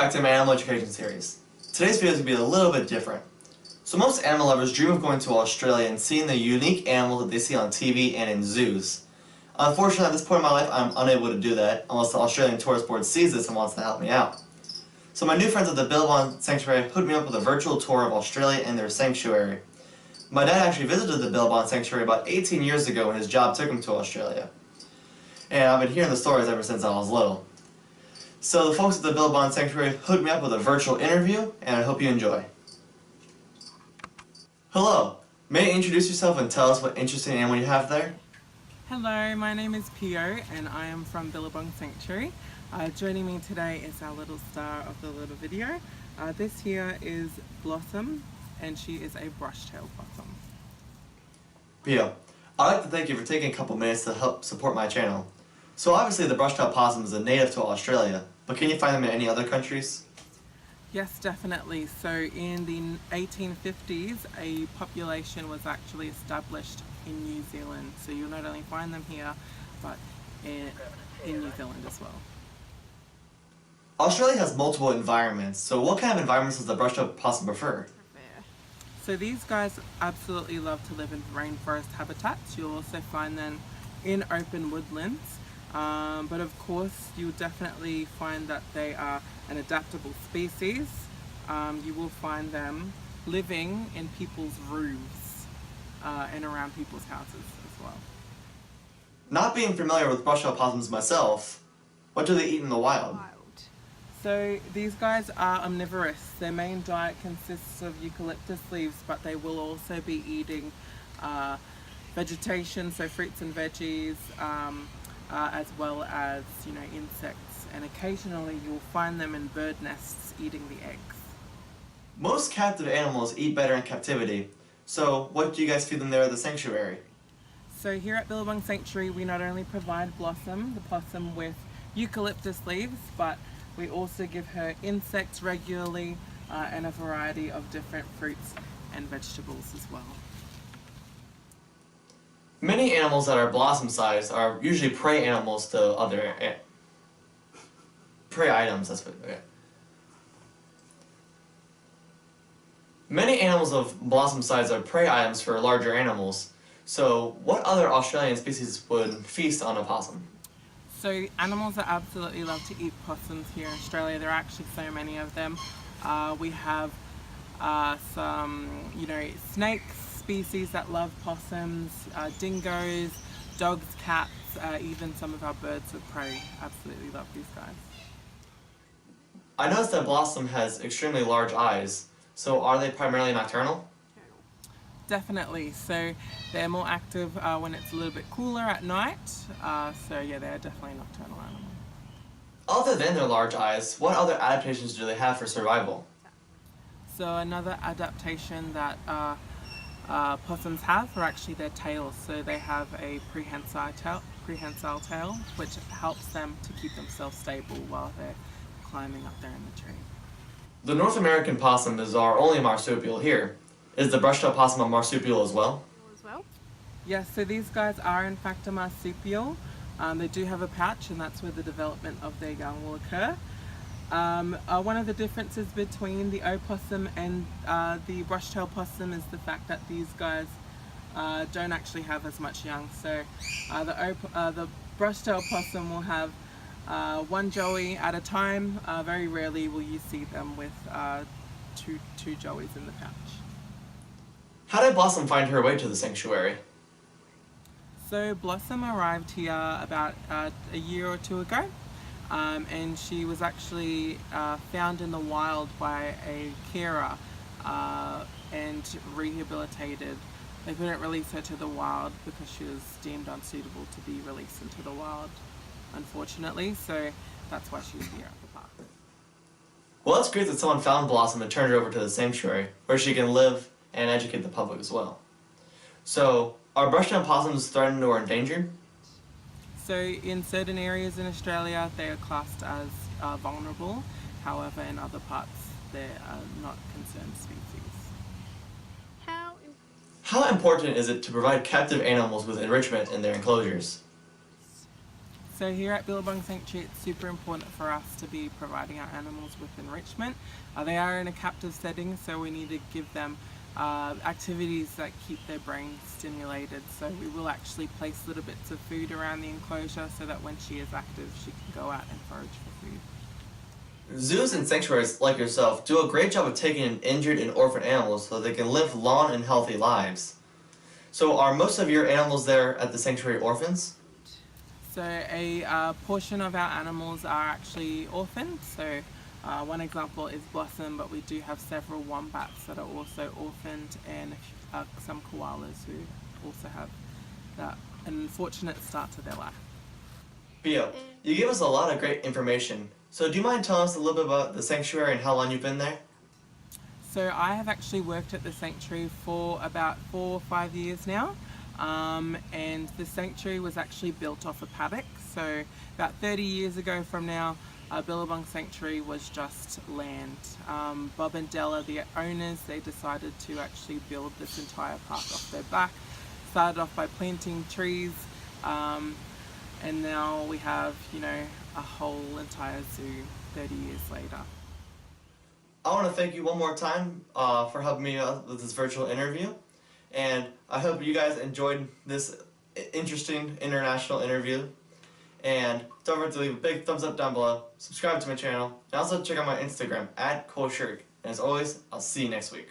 back to my animal education series. Today's video is going to be a little bit different. So most animal lovers dream of going to Australia and seeing the unique animals that they see on TV and in zoos. Unfortunately, at this point in my life, I'm unable to do that unless the Australian Tourist Board sees this and wants to help me out. So my new friends at the Billabong Sanctuary hooked me up with a virtual tour of Australia and their sanctuary. My dad actually visited the Billabong Sanctuary about 18 years ago when his job took him to Australia. And I've been hearing the stories ever since I was little. So the folks at the Billabong Sanctuary hooked me up with a virtual interview, and I hope you enjoy. Hello, may you introduce yourself and tell us what interesting animal you have there? Hello, my name is Pio and I am from Billabong Sanctuary. Joining me today is our little star of the little video. This here is Blossom and she is a Brushtail Possum. Pio, I'd like to thank you for taking a couple minutes to help support my channel. So obviously the Brushtail Possum is a native to Australia, but can you find them in any other countries? Yes, definitely. So in the 1850s, a population was actually established in New Zealand. So you'll not only find them here, but in New Zealand as well. Australia has multiple environments, so what kind of environments does the Brushtail Possum prefer? So these guys absolutely love to live in rainforest habitats. You'll also find them in open woodlands. But of course you'll definitely find that they are an adaptable species. You will find them living in people's roofs and around people's houses as well. Not being familiar with Brushtail Possums myself, what do they eat in the wild? So these guys are omnivorous. Their main diet consists of eucalyptus leaves, but they will also be eating vegetation, so fruits and veggies, as well as, insects, and occasionally you'll find them in bird nests eating the eggs. Most captive animals eat better in captivity, so what do you guys feed them there at the sanctuary? So here at Billabong Sanctuary we not only provide Blossom, the possum, with eucalyptus leaves, but we also give her insects regularly and a variety of different fruits and vegetables as well. Many animals that are blossom-sized are usually prey animals to other prey items. That's what. Okay. Many animals of blossom size are prey items for larger animals. So, what other Australian species would feast on a possum? So, animals that absolutely love to eat possums here in Australia. There are actually so many of them. We have some, snakes. Species that love possums, dingoes, dogs, cats, even some of our birds of prey absolutely love these guys. I noticed that Blossom has extremely large eyes, so are they primarily nocturnal? Definitely, so they're more active when it's a little bit cooler at night, so yeah, they're definitely nocturnal animals. Other than their large eyes, what other adaptations do they have for survival? So another adaptation that possums have are actually their tails. So they have a prehensile tail, which helps them to keep themselves stable while they're climbing up there in the tree. The North American possum is our only marsupial here. Is the Brushtail Possum a marsupial as well? Yes, so these guys are in fact a marsupial. They do have a pouch, and that's where the development of their young will occur. One of the differences between the opossum and the Brushtail Possum is the fact that these guys don't actually have as much young. So the Brushtail Possum will have one joey at a time. Very rarely will you see them with two joeys in the pouch. How did Blossom find her way to the sanctuary? So Blossom arrived here about a year or two ago. And she was actually found in the wild by a carer and rehabilitated. They couldn't release her to the wild because she was deemed unsuitable to be released into the wild, unfortunately, so that's why she was here at the park. Well, it's great that someone found Blossom and turned her over to the sanctuary, where she can live and educate the public as well. So, are Brushtail Possums threatened or endangered? So in certain areas in Australia they are classed as vulnerable, however in other parts they are not concerned species. How important is it to provide captive animals with enrichment in their enclosures? So here at Billabong Sanctuary, it's super important for us to be providing our animals with enrichment. They are in a captive setting, so we need to give them activities that keep their brains stimulated. So we will actually place little bits of food around the enclosure so that when she is active, she can go out and forage for food. Zoos and sanctuaries like yourself do a great job of taking in injured and orphaned animals so they can live long and healthy lives. So are most of your animals there at the sanctuary orphans? So a portion of our animals are actually orphaned. So one example is Blossom, but we do have several wombats that are also orphaned, and some koalas who also have that unfortunate start to their life. Pio, you gave us a lot of great information. So do you mind telling us a little bit about the sanctuary and how long you've been there? So I have actually worked at the sanctuary for about 4 or 5 years now. And the sanctuary was actually built off a paddock. So about 30 years ago from now, Billabong Sanctuary was just land. Bob and Della, the owners, they decided to actually build this entire park off their back. Started off by planting trees, and now we have, a whole entire zoo 30 years later. I want to thank you one more time for helping me out with this virtual interview. And I hope you guys enjoyed this interesting international interview. And don't forget to leave a big thumbs up down below, subscribe to my channel, and also check out my Instagram @KoShirk. And as always, I'll see you next week.